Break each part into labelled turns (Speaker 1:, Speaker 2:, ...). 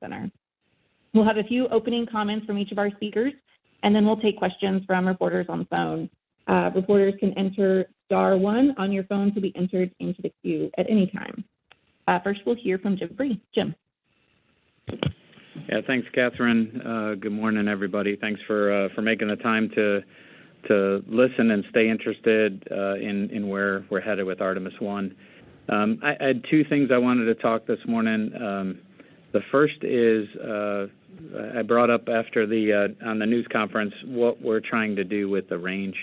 Speaker 1: Center. We'll have a few opening comments from each of our speakers, and then we'll take questions from reporters on the phone. Reporters can enter *1 on your phone to be entered into the queue at any time. First, we'll hear from Jim Free. Jim.
Speaker 2: Yeah, thanks, Catherine. Good morning, everybody. Thanks for making the time to listen and stay interested in where we're headed with Artemis I. I had two things I wanted to talk this morning. The first is I brought up after on the news conference what we're trying to do with the range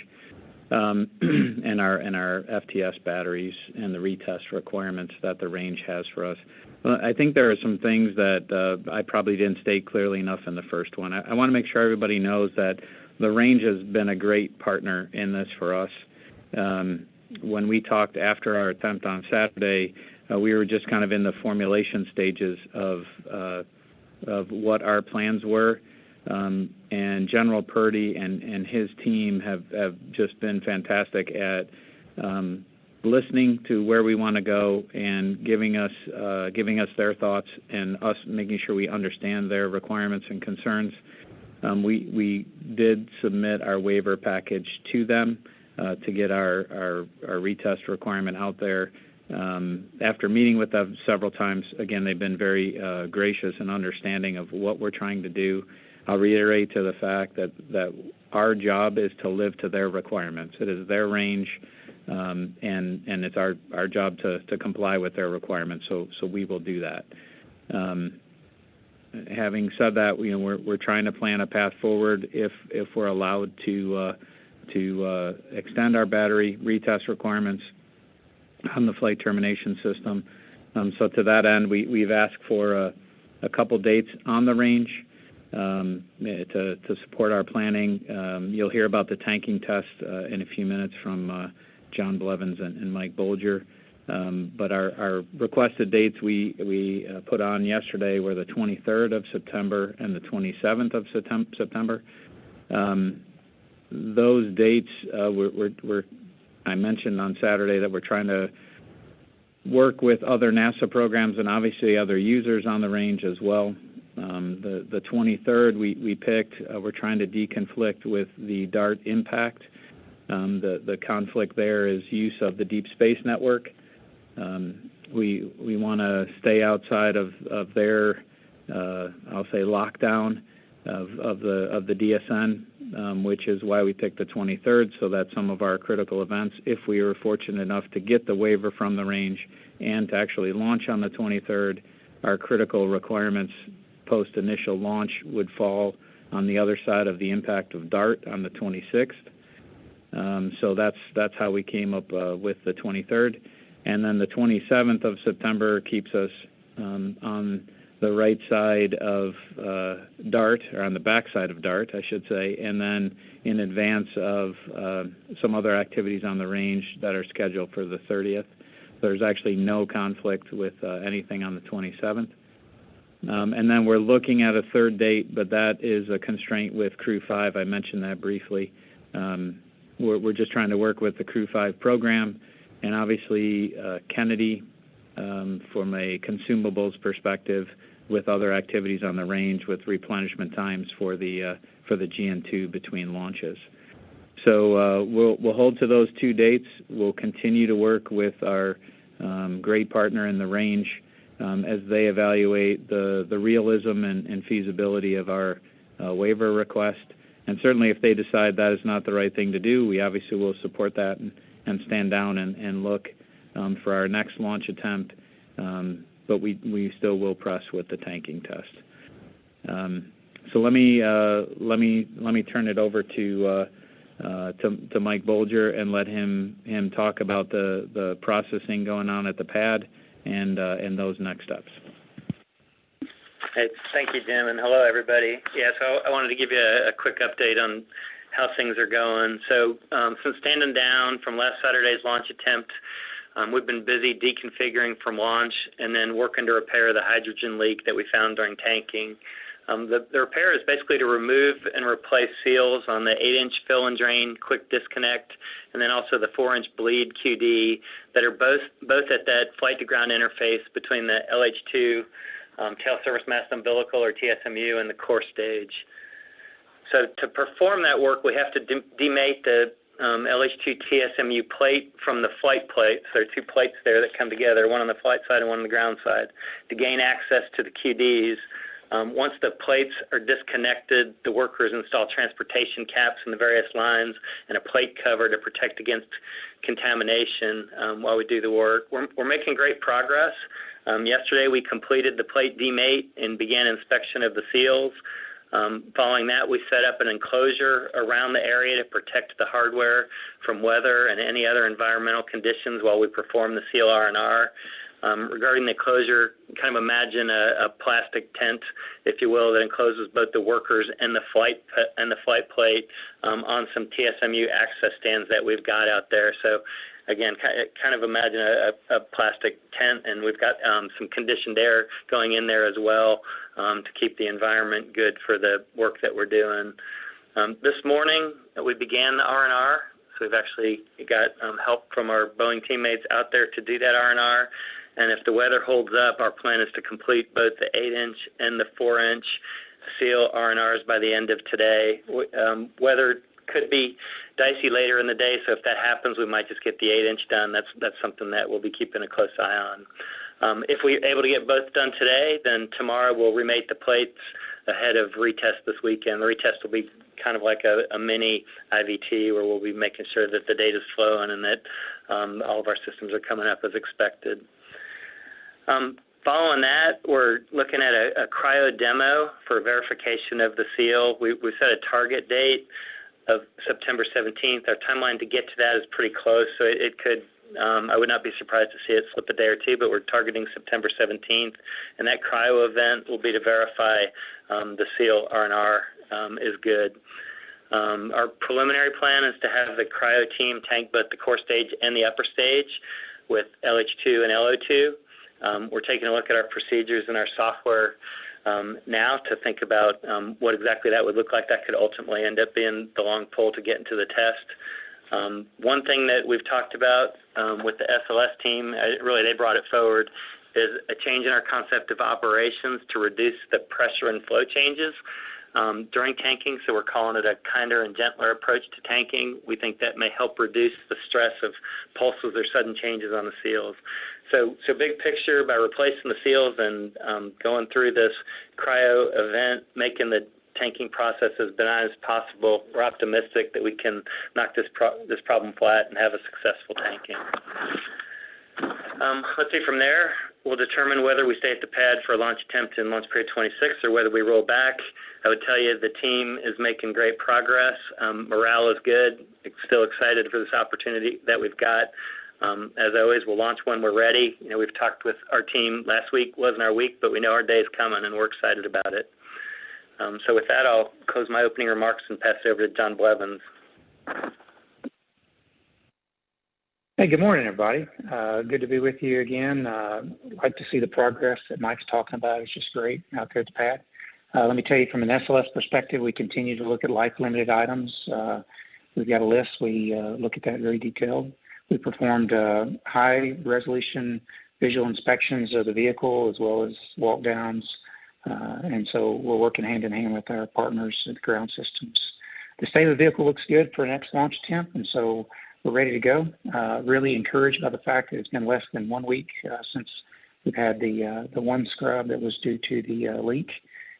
Speaker 2: and our FTS batteries and the retest requirements that the range has for us. Well, I think there are some things that I probably didn't state clearly enough in the first one. I want to make sure everybody knows that the range has been a great partner in this for us. When we talked after our attempt on Saturday, we were just kind of in the formulation stages of what our plans were. And General Purdy and his team have just been fantastic at listening to where we want to go and giving us their thoughts and us making sure we understand their requirements and concerns. We did submit our waiver package to them to get our retest requirement out there. After meeting with them several times, again, they've been very gracious and understanding of what we're trying to do. I'll reiterate to the fact that our job is to live to their requirements. It is their range, and it's our job to comply with their requirements. So we will do that. Having said that, we're trying to plan a path forward if we're allowed to extend our battery retest requirements on the flight termination system. So to that end, we've asked for a couple dates on the range to support our planning. You'll hear about the tanking test in a few minutes from John Blevins and Mike Bolger. But our requested dates we put on yesterday were the 23rd of September and the 27th of September. Those dates I mentioned on Saturday that we're trying to work with other NASA programs and obviously other users on the range as well. The 23rd we picked. We're trying to deconflict with the DART impact. The conflict there is use of the Deep Space Network. We want to stay outside of their I'll say lockdown of the DSN, which is why we picked the 23rd, so that some of our critical events, if we were fortunate enough to get the waiver from the range and to actually launch on the 23rd, our critical requirements post-initial launch would fall on the other side of the impact of DART on the 26th. So that's how we came up with the 23rd. And then the 27th of September keeps us on the right side of DART, or on the back side of DART, I should say, and then in advance of some other activities on the range that are scheduled for the 30th. There's actually no conflict with anything on the 27th. And then we're looking at a third date, but that is a constraint with Crew 5. I mentioned that briefly. We're just trying to work with the Crew 5 program, and obviously Kennedy, from a consumables perspective, with other activities on the range with replenishment times for the GN2 between launches. So we'll hold to those two dates. We'll continue to work with our great partner in the range as they evaluate the realism and feasibility of our waiver request. And certainly if they decide that is not the right thing to do, we obviously will support that and stand down and look for our next launch attempt. But we still will press with the tanking test. So let me turn it over to Mike Bolger and let him talk about the processing going on at the pad and those next steps.
Speaker 3: Hey, thank you, Jim, and hello, everybody. Yeah, so I wanted to give you a quick update on how things are going. So since standing down from last Saturday's launch attempt, we've been busy deconfiguring from launch and then working to repair the hydrogen leak that we found during tanking. The repair is basically to remove and replace seals on the 8-inch fill and drain quick disconnect, and then also the 4-inch bleed QD that are both at that flight to ground interface between the LH2 tail service mast umbilical, or TSMU, in the core stage. So to perform that work, we have to demate the LH2 TSMU plate from the flight plate. So there are two plates there that come together, one on the flight side and one on the ground side, to gain access to the QDs. Once the plates are disconnected, the workers install transportation caps in the various lines and a plate cover to protect against contamination while we do the work. We're making great progress. Yesterday we completed the plate demate and began inspection of the seals. Following that, we set up an enclosure around the area to protect the hardware from weather and any other environmental conditions while we perform the seal R&R. Regarding the enclosure, kind of imagine a plastic tent, if you will, that encloses both the workers and the flight plate on some TSMU access stands that we've got out there. So again, kind of imagine a plastic tent, and we've got some conditioned air going in there as well to keep the environment good for the work that we're doing. This morning, we began the R&R, so we've actually got help from our Boeing teammates out there to do that R&R. And if the weather holds up, our plan is to complete both the 8-inch and the 4-inch seal R&Rs by the end of today. Weather could be dicey later in the day, so if that happens, we might just get the 8-inch done. That's something that we'll be keeping a close eye on. If we're able to get both done today, then tomorrow we'll remate the plates ahead of retest this weekend. The retest will be kind of like a mini IVT, where we'll be making sure that the data's flowing and that all of our systems are coming up as expected. Following that, we're looking at a cryo demo for verification of the seal. We set a target date of September 17th. Our timeline to get to that is pretty close, so it could, I would not be surprised to see it slip a day or two, but we're targeting September 17th. And that cryo event will be to verify the seal R&R is good. Our preliminary plan is to have the cryo team tank both the core stage and the upper stage with LH2 and LO2. We're taking a look at our procedures and our software now to think about what exactly that would look like. That could ultimately end up being the long pole to get into the test. One thing that we've talked about with the SLS team, really they brought it forward, is a change in our concept of operations to reduce the pressure and flow changes during tanking. So we're calling it a kinder and gentler approach to tanking. We think that may help reduce the stress of pulses or sudden changes on the seals. So big picture, by replacing the seals and going through this cryo event, making the tanking process as benign as possible, we're optimistic that we can knock this problem flat and have a successful tanking. Let's see, from there, we'll determine whether we stay at the pad for a launch attempt in launch period 26 or whether we roll back. I would tell you the team is making great progress. Morale is good. Still excited for this opportunity that we've got. As always, we'll launch when we're ready. You know, we've talked with our team. Last week wasn't our week, but we know our day is coming, and we're excited about it. So with that, I'll close my opening remarks and pass it over to John Blevins.
Speaker 4: Hey, good morning, everybody. Good to be with you again. Like to see the progress that Mike's talking about. It's just great out there at the pad. Let me tell you, from an SLS perspective, we continue to look at life-limited items. We've got a list. We look at that very detailed. We performed high-resolution visual inspections of the vehicle as well as walk-downs, and so we're working hand-in-hand with our partners at the ground systems. The state of the vehicle looks good for an next launch attempt, and so we're ready to go. Really encouraged by the fact that it's been less than 1 week since we've had the one scrub that was due to the leak,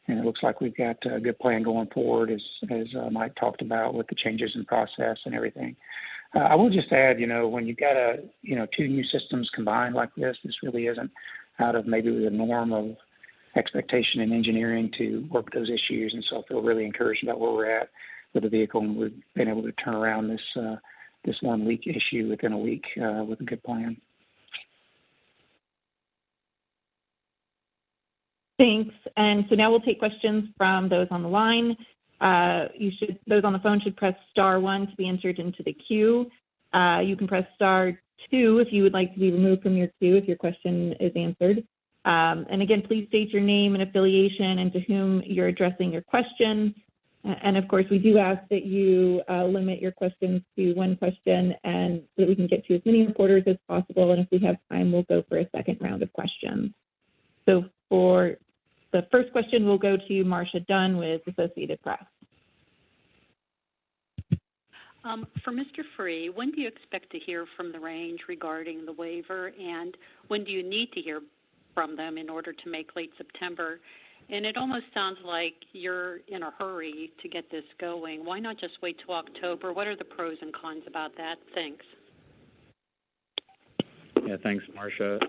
Speaker 4: and it looks like we've got a good plan going forward, as Mike talked about, with the changes in process and everything. I will just add, when you've got two new systems combined like this really isn't out of maybe the norm of expectation in engineering to work those issues, and so I feel really encouraged about where we're at with the vehicle, and we've been able to turn around this one leak issue within a week with a good plan.
Speaker 1: Thanks. And so now we'll take questions from those on the line. Those on the phone should press *1 to be entered into the queue. You can press *2 if you would like to be removed from your queue if your question is answered. And again, please state your name and affiliation and to whom you're addressing your question. And of course, we do ask that you limit your questions to one question, and so that we can get to as many reporters as possible. And if we have time, we'll go for a second round of questions. So for The first question will go to Marcia Dunn with Associated Press.
Speaker 5: For Mr. Free, when do you expect to hear from the range regarding the waiver, and when do you need to hear from them in order to make late September? And it almost sounds like you're in a hurry to get this going. Why not just wait till October? What are the pros and cons about that? Thanks.
Speaker 2: Yeah, thanks, Marcia.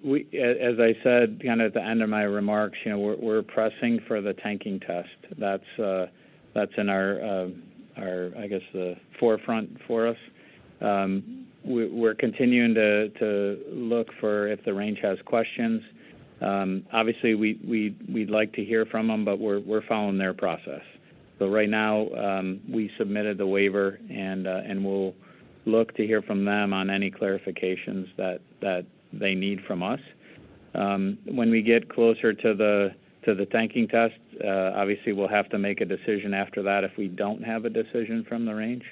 Speaker 2: We, as I said, kind of at the end of my remarks, you know, we're pressing for the tanking test. That's in our I guess the forefront for us. We're continuing to look for if the range has questions. Obviously, we'd like to hear from them, but we're following their process. So right now, we submitted the waiver, and we'll look to hear from them on any clarifications that they need from us. When we get closer to the tanking test, obviously we'll have to make a decision after that if we don't have a decision from the range.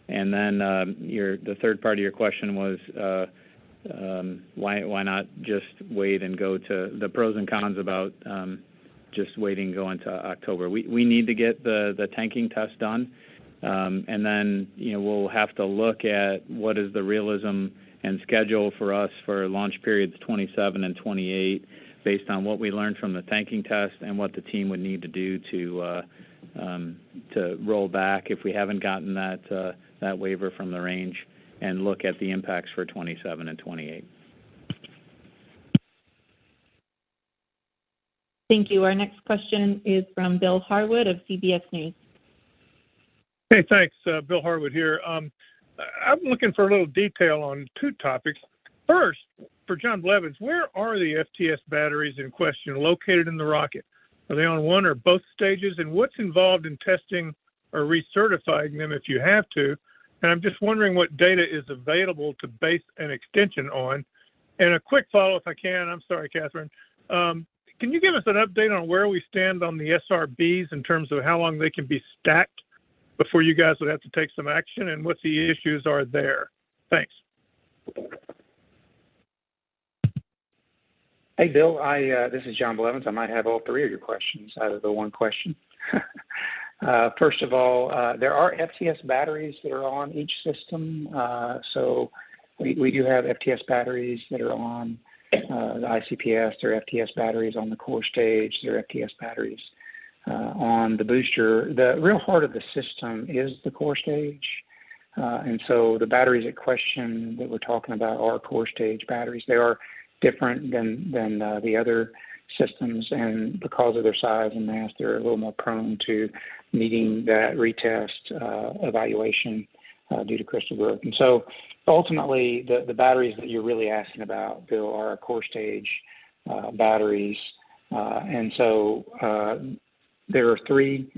Speaker 2: And then the third part of your question was why not just wait and go to the pros and cons about just waiting going to October. We need to get the tanking test done, and then we'll have to look at what is the realism and schedule for us for launch periods 27 and 28 based on what we learned from the tanking test and what the team would need to do to roll back if we haven't gotten that waiver from the range, and look at the impacts for 27 and 28.
Speaker 1: Thank you. Our next question is from Bill Harwood of CBS News.
Speaker 6: Hey, thanks. Bill Harwood here. I'm looking for a little detail on two topics. First, for John Blevins, where are the FTS batteries in question located in the rocket? Are they on one or both stages? And what's involved in testing or recertifying them if you have to? And I'm just wondering what data is available to base an extension on. And a quick follow, if I can. I'm sorry, Catherine. Can you give us an update on where we stand on the SRBs in terms of how long they can be stacked before you guys would have to take some action, and what the issues are there? Thanks.
Speaker 4: Hey, Bill. This is John Blevins. I might have all three of your questions out of the one question. First of all, there are FTS batteries that are on each system. So we do have FTS batteries that are on the ICPS. There are FTS batteries on the core stage. There are FTS batteries on the booster. The real heart of the system is the core stage. And so the batteries at question that we're talking about are core stage batteries. They are different than the other systems, and because of their size and mass, they're a little more prone to needing that retest evaluation due to crystal growth. And so ultimately, the batteries that you're really asking about, Bill, are core stage batteries. And so there are three.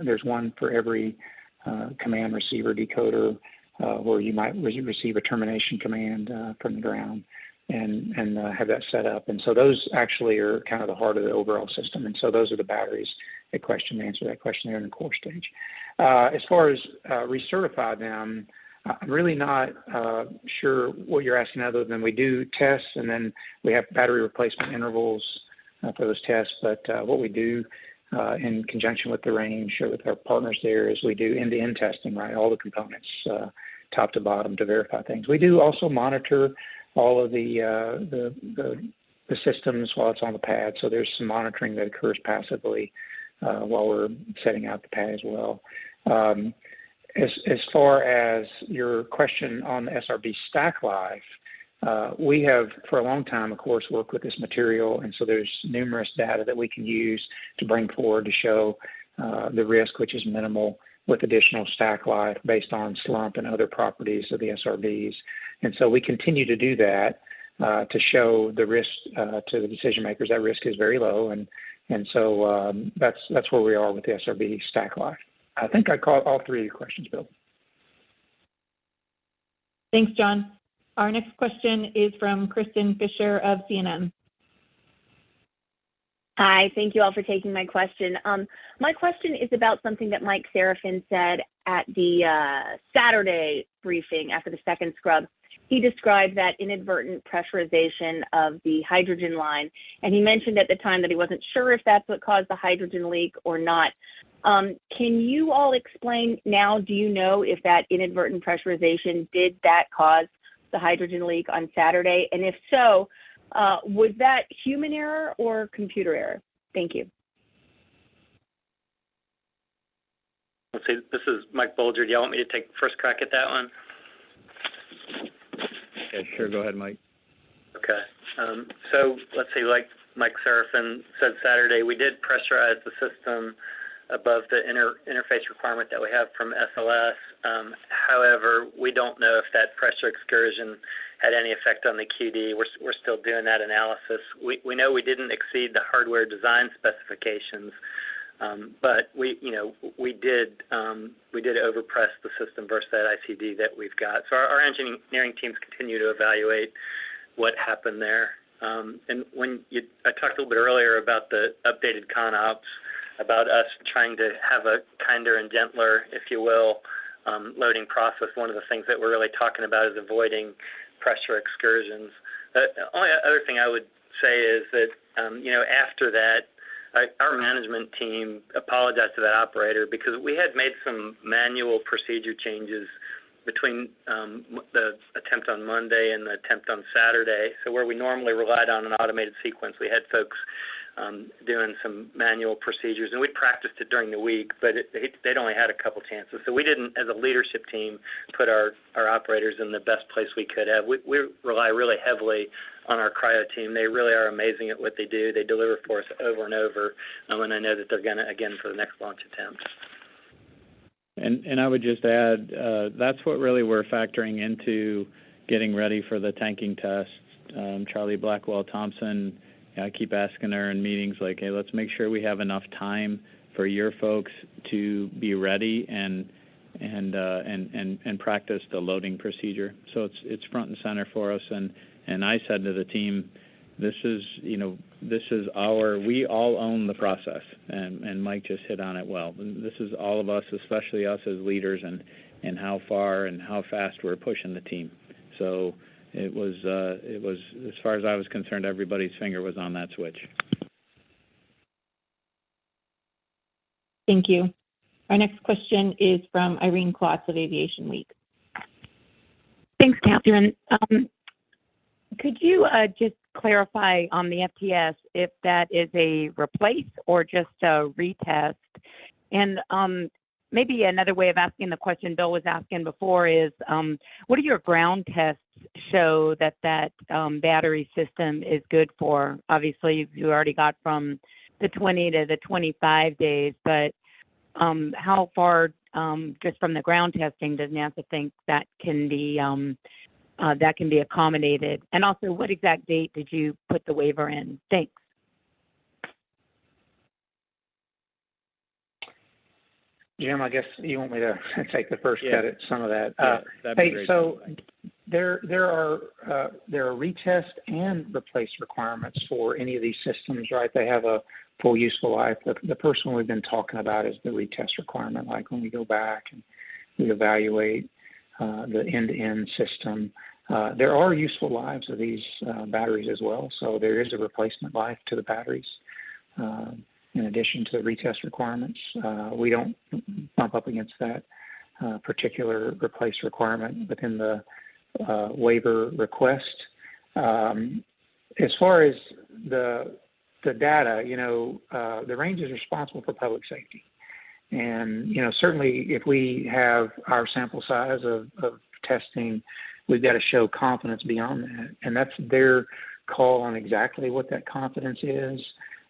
Speaker 4: There's one for every command receiver decoder where you might receive a termination command from the ground and have that set up. And so those actually are kind of the heart of the overall system. And so those are the batteries at question to answer that question there in the core stage. As far as recertify them, I'm really not sure what you're asking, other than we do tests, and then we have battery replacement intervals for those tests. But what we do in conjunction with the range or with our partners there is we do end-to-end testing, right, all the components top to bottom to verify things. We do also monitor all of the systems while it's on the pad. So there's some monitoring that occurs passively while we're setting out the pad as well. As far as your question on the SRB stack life, we have for a long time, of course, worked with this material, and so there's numerous data that we can use to bring forward to show the risk, which is minimal, with additional stack life based on slump and other properties of the SRBs. And so we continue to do that to show the risk to the decision makers. That risk is very low, and so that's where we are with the SRB stack life. I think I caught all three of your questions, Bill.
Speaker 1: Thanks, John. Our next question is from Kristen Fisher of CNN.
Speaker 7: Hi, thank you all for taking my question. My question is about something that Mike Serafin said at the Saturday briefing after the second scrub. he described that inadvertent pressurization of the hydrogen line, and he mentioned at the time that he wasn't sure if that's what caused the hydrogen leak or not. Can you all explain now, do you know if that inadvertent pressurization, did that cause the hydrogen leak on Saturday? And if so, was that human error or computer error? Thank you.
Speaker 3: Let's see, this is Mike Bolger. Do y'all want me to take first crack at that one?
Speaker 2: Yeah, sure. Go ahead, Mike.
Speaker 3: Okay. So let's see, like Mike Serafin said Saturday, we did pressurize the system above the interface requirement that we have from SLS. However, we don't know if that pressure excursion had any effect on the QD. We're still doing that analysis. We know we didn't exceed the hardware design specifications, but we did overpress the system versus that ICD that we've got. So our engineering teams continue to evaluate what happened there. And I talked a little bit earlier about the updated ConOps, about us trying to have a kinder and gentler, if you will, loading process. One of the things that we're really talking about is avoiding pressure excursions. The only other thing I would say is that, after that, our management team apologized to that operator because we had made some manual procedure changes between the attempt on Monday and the attempt on Saturday. So where we normally relied on an automated sequence, we had folks doing some manual procedures, and we practiced it during the week, but they'd only had a couple chances. So we didn't, as a leadership team, put our operators in the best place we could have. We rely really heavily on our cryo team. They really are amazing at what they do. They deliver for us over and over, and I know that they're going to, again, for the next launch attempt.
Speaker 2: And I would just add, that's what really we're factoring into getting ready for the tanking test. Charlie Blackwell-Thompson, I keep asking her in meetings, like, hey, let's make sure we have enough time for your folks to be ready and practice the loading procedure. So it's front and center for us. And I said to the team, we all own the process, and Mike just hit on it well. This is all of us, especially us as leaders, and how far and how fast we're pushing the team. So it was, as far as I was concerned, everybody's finger was on that switch.
Speaker 1: Thank you. Our next question is from Irene Klotz of Aviation Week.
Speaker 8: Thanks, Catherine. Could you just clarify on the FTS if that is a replace or just a retest? And maybe another way of asking the question Bill was asking before is, what do your ground tests show that battery system is good for? Obviously, you already got from the 20 to the 25 days, but how far, just from the ground testing, does NASA think that can be accommodated? And also, what exact date did you put the waiver in? Thanks.
Speaker 4: Jim, I guess you want me to take the first cut at some of that.
Speaker 2: That'd be great.
Speaker 4: So there are retest and replace requirements for any of these systems, right? They have a full useful life. The first one we've been talking about is the retest requirement, like when we go back and we evaluate the end-to-end system. There are useful lives of these batteries as well, so there is a replacement life to the batteries. In addition to the retest requirements, we don't bump up against that particular replace requirement within the waiver request. As far as the data, the range is responsible for public safety. And, certainly if we have our sample size of testing, we've got to show confidence beyond that. And that's their call on exactly what that confidence is.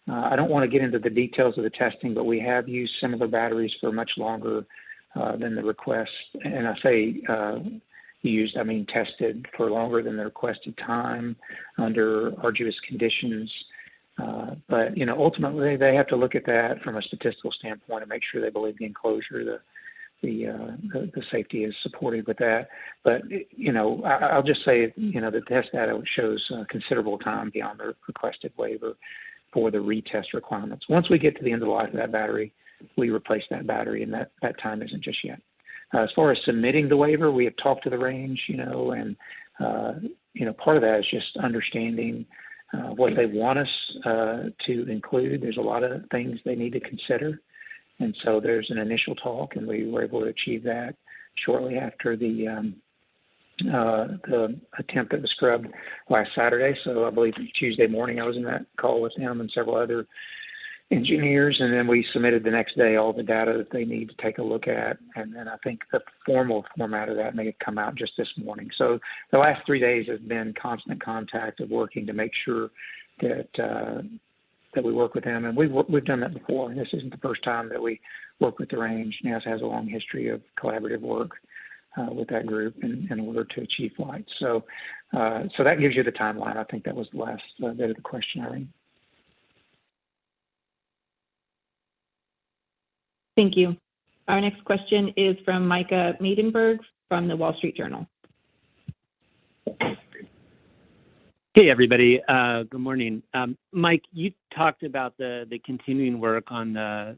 Speaker 4: I don't want to get into the details of the testing, but we have used similar batteries for much longer than the request. And I say used, I mean tested for longer than the requested time under arduous conditions. But, ultimately they have to look at that from a statistical standpoint and make sure they believe the enclosure, the safety is supported with that. But, I'll just say, the test data shows considerable time beyond the requested waiver for the retest requirements. Once we get to the end of the life of that battery, we replace that battery, and that time isn't just yet. As far as submitting the waiver, we have talked to the range, and part of that is just understanding what they want us to include. There's a lot of things they need to consider. And so there's an initial talk, and we were able to achieve that shortly after the attempt that was scrubbed last Saturday. So I believe Tuesday morning I was in that call with him and several other engineers, and then we submitted the next day all the data that they need to take a look at. And then I think the formal format of that may have come out just this morning. So the last 3 days has been constant contact of working to make sure that we work with them, and we've done that before. And this isn't the first time that we work with the range. NASA has a long history of collaborative work with that group in order to achieve flights. So that gives you the timeline. I think that was the last bit of the question, Irene.
Speaker 1: Thank you. Our next question is from Micah Maidenberg from the Wall Street Journal.
Speaker 9: Hey, everybody. Good morning. Mike, you talked about the continuing work on the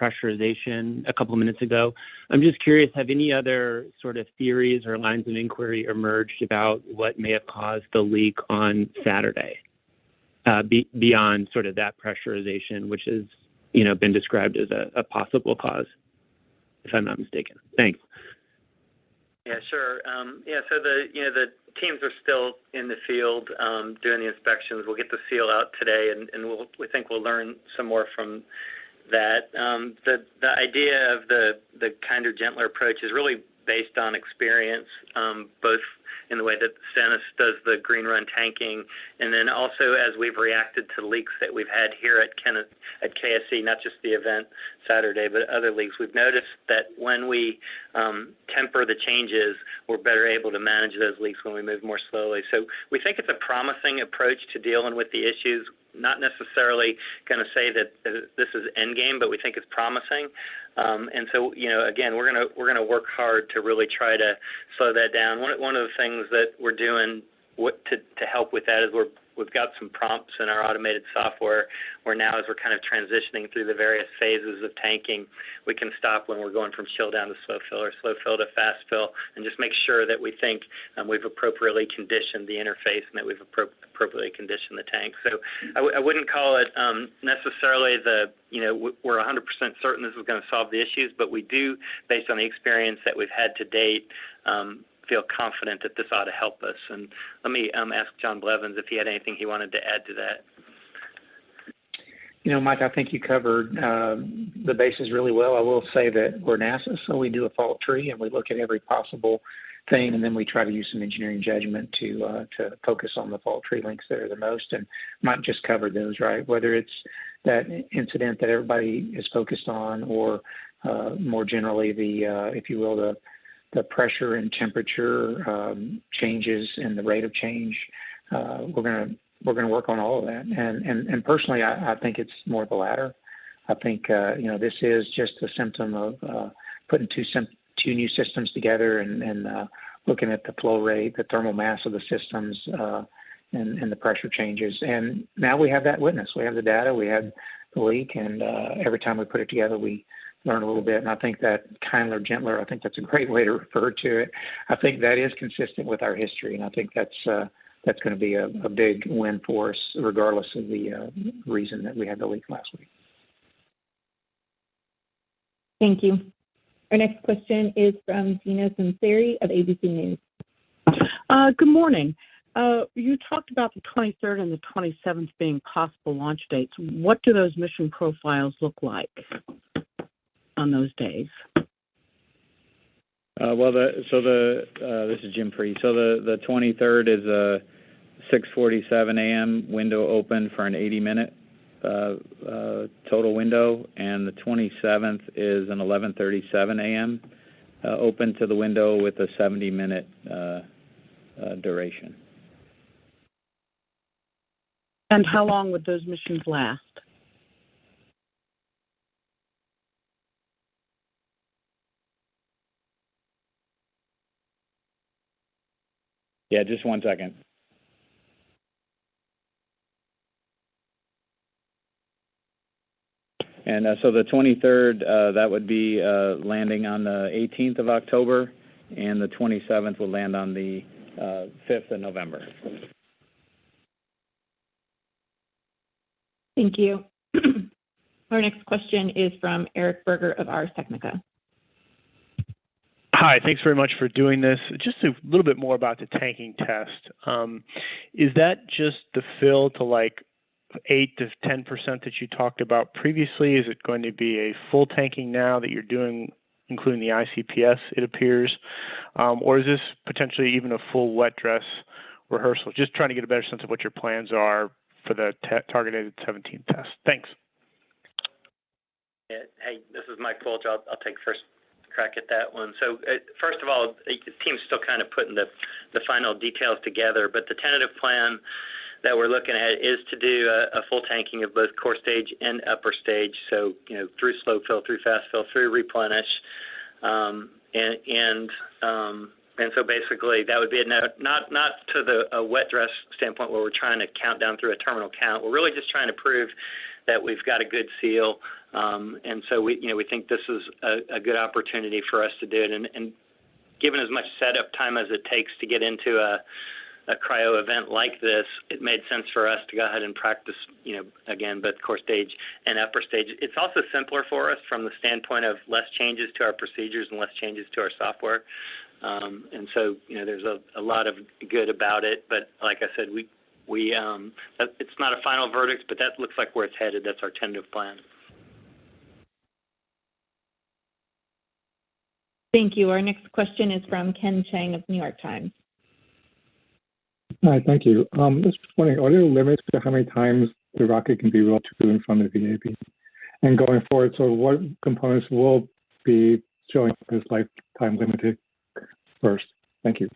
Speaker 9: pressurization a couple of minutes ago. I'm just curious, have any other sort of theories or lines of inquiry emerged about what may have caused the leak on Saturday beyond sort of that pressurization, which has been described as a possible cause, if I'm not mistaken? Thanks.
Speaker 3: Yeah, sure. So the teams are still in the field doing the inspections. We'll get the seal out today, and we think we'll learn some more from that. The idea of the kinder, gentler approach is really based on experience, both in the way that Stennis does the green run tanking, and then also as we've reacted to leaks that we've had here at KSC, not just the event Saturday, but other leaks. We've noticed that when we temper the changes, we're better able to manage those leaks when we move more slowly. So we think it's a promising approach to dealing with the issues. Not necessarily going to say that this is endgame, but we think it's promising. And so, again, we're gonna work hard to really try to slow that down. One of the things that we're doing to help with that is we've got some prompts in our automated software where now, as we're kind of transitioning through the various phases of tanking, we can stop when we're going from chill down to slow fill or slow fill to fast fill, and just make sure that we think we've appropriately conditioned the interface and that we've appropriately conditioned the tank. So I wouldn't call it necessarily we're 100% certain this is going to solve the issues, but we do, based on the experience that we've had to date, feel confident that this ought to help us. And let me ask John Blevins if he had anything he wanted to add to that.
Speaker 4: Mike, I think you covered the bases really well. I will say that we're NASA, so we do a fault tree and we look at every possible thing, and then we try to use some engineering judgment to focus on the fault tree links that are the most. And Mike just covered those, right? Whether it's that incident that everybody is focused on, or more generally if you will, the pressure and temperature changes and the rate of change, we're gonna work on all of that. And personally, I think it's more the latter. I think this is just a symptom of putting two new systems together and looking at the flow rate, the thermal mass of the systems, and the pressure changes. And now we have that witness. We have the data. We have the leak, and every time we put it together, we learn a little bit. And I think that kinder, gentler, I think that's a great way to refer to it. I think that is consistent with our history, and I think that's going to be a big win for us, regardless of the reason that we had the leak last week.
Speaker 1: Thank you. Our next question is from Gina Sunseri of ABC News.
Speaker 10: Good morning. You talked about the 23rd and the 27th being possible launch dates. What do those mission profiles look like on those days?
Speaker 2: This is Jim Free. So the 23rd is a 6:47 a.m. window open for an 80-minute total window, and the 27th is an 11:37 a.m. Open to the window with a 70-minute duration.
Speaker 10: And how long would those missions last?
Speaker 2: Yeah, just 1 second. And so the 23rd, that would be landing on the 18th of October, and the 27th will land on the 5th of November.
Speaker 1: Thank you. Our next question is from Eric Berger of Ars Technica.
Speaker 11: Hi, thanks very much for doing this. Just a little bit more about the tanking test. Is that just the fill to like 8 to 10% that you talked about previously? Is it going to be a full tanking now that you're doing, including the ICPS, it appears? Or is this potentially even a full wet dress rehearsal? Just trying to get a better sense of what your plans are for the targeted 17th test. Thanks.
Speaker 3: Yeah. Hey, this is Mike Fulch. I'll take first crack at that one. So first of all, the team's still kind of putting the final details together, but the tentative plan that we're looking at is to do a full tanking of both core stage and upper stage. So, through slow fill, through fast fill, through replenish, and so basically that would be not to the wet dress standpoint where we're trying to count down through a terminal count. We're really just trying to prove that we've got a good seal, and so we think this is a good opportunity for us to do it. And given as much setup time as it takes to get into a cryo event like this, it made sense for us to go ahead and practice, again, both core stage and upper stage. It's also simpler for us from the standpoint of less changes to our procedures and less changes to our software. And so, there's a lot of good about it. But like I said, it's not a final verdict, but that looks like where it's headed. That's our tentative plan.
Speaker 1: Thank you. Our next question is from Ken Chang of New York Times.
Speaker 12: Hi, thank you. Just wondering, are there limits to how many times the rocket can be rolled to and from the VAB? And going forward, so what components will be showing as lifetime limited first? Thank you.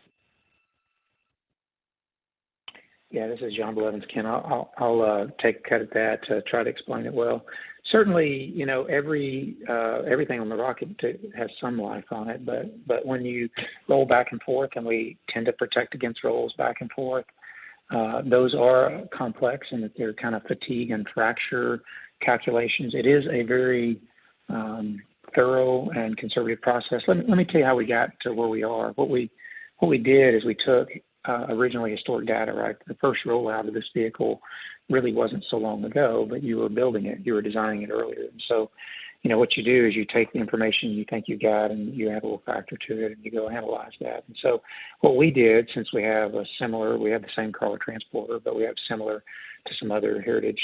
Speaker 4: Yeah, this is John Blevins, Ken. I'll take a cut at that to try to explain it well. Certainly, everything on the rocket has some life on it, but when you roll back and forth, and we tend to protect against rolls back and forth, those are complex and that they're kind of fatigue and fracture calculations. It is a very thorough and conservative process. Let me tell you how we got to where we are. What we did is we took originally historic data, right? The first rollout of this vehicle really wasn't so long ago, but you were building it, you were designing it earlier. And so, what you do is you take the information you think you got and you add a little factor to it and you go analyze that. And so what we did, since we have the same crawler transporter, but we have similar to some other heritage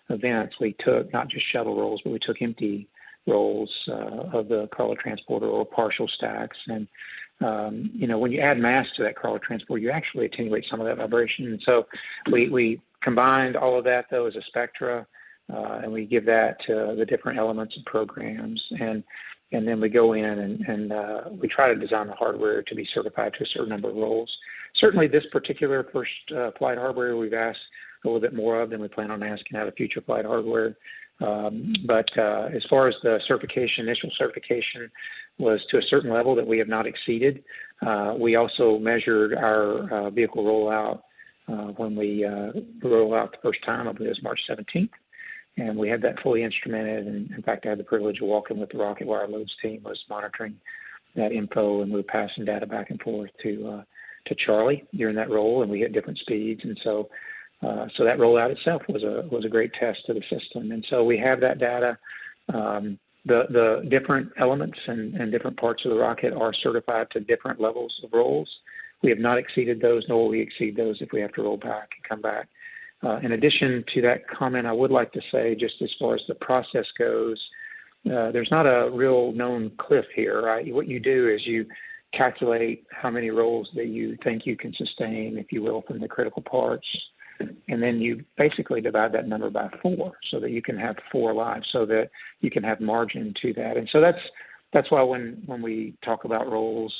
Speaker 4: events, we took not just shuttle rolls, but we took empty rolls of the crawler transporter or partial stacks. And when you add mass to that crawler transport, you actually attenuate some of that vibration. And so we combined all of that, though, as a spectra, and we give that to the different elements and programs. And then we go in and we try to design the hardware to be certified to a certain number of rolls. Certainly this particular first flight hardware we've asked a little bit more of than we plan on asking out of future flight hardware. But as far as the certification, initial certification was to a certain level that we have not exceeded. We also measured our vehicle rollout when we roll out the first time, I believe it was March 17th. And we had that fully instrumented. And in fact, I had the privilege of walking with the rocket while our loads team was monitoring that info, and we were passing data back and forth to Charlie during that roll, and we hit different speeds. And so that rollout itself was a great test to the system. And so we have that data. The different elements and different parts of the rocket are certified to different levels of rolls. We have not exceeded those, nor will we exceed those if we have to roll back and come back. In addition to that comment, I would like to say, just as far as the process goes, there's not a real known cliff here, right? What you do is you calculate how many rolls that you think you can sustain, if you will, from the critical parts. And then you basically divide that number by 4 so that you can have 4 lives, so that you can have margin to that. And so that's why when we talk about rolls,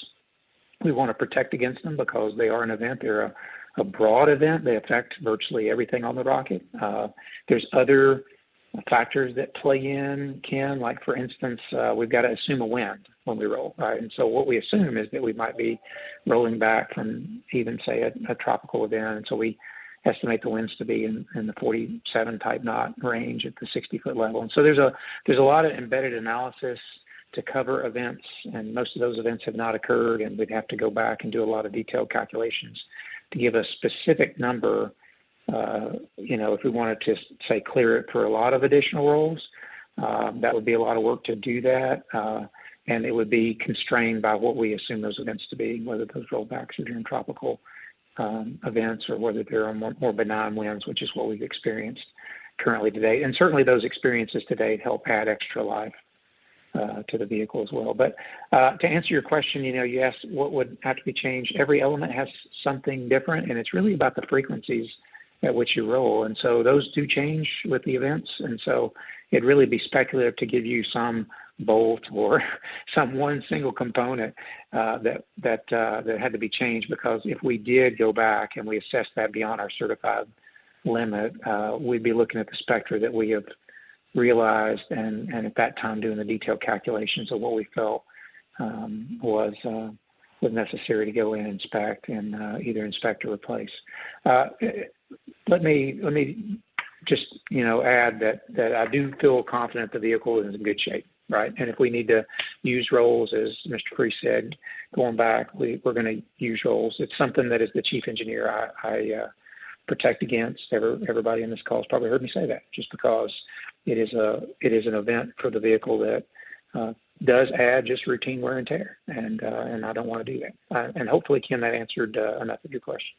Speaker 4: we want to protect against them because they are an event. They're a broad event. They affect virtually everything on the rocket. There's other factors that play in, Ken, like for instance, we've got to assume a wind when we roll, right? And so what we assume is that we might be rolling back from even, say, a tropical event. And so we estimate the winds to be in the 47 type knot range at the 60-foot level. And so there's a lot of embedded analysis to cover events, and most of those events have not occurred, and we'd have to go back and do a lot of detailed calculations to give a specific number. If we wanted to say clear it for a lot of additional roles, that would be a lot of work to do that, and it would be constrained by what we assume those events to be, whether those rollbacks are during tropical events or whether they're on more benign winds, which is what we've experienced currently today. And certainly those experiences today help add extra life to the vehicle as well. But to answer your question, you asked what would have to be changed. Every element has something different, and it's really about the frequencies at which you roll. And so those do change with the events. And so it'd really be speculative to give you some bolt or some one single component that had to be changed, because if we did go back and we assessed that beyond our certified limit, we'd be looking at the spectra that we have realized and at that time doing the detailed calculations of what we felt was necessary to go in and inspect and either inspect or replace. Let me just add that I do feel confident the vehicle is in good shape, right? And if we need to use rolls, as Mr. Free said, going back, we're going to use rolls. It's something that as the chief engineer I protect against. Everybody in this call has probably heard me say that, just because it is an event for the vehicle that does add just routine wear and tear, and I don't want to do that. And hopefully, Ken, that answered enough of your question.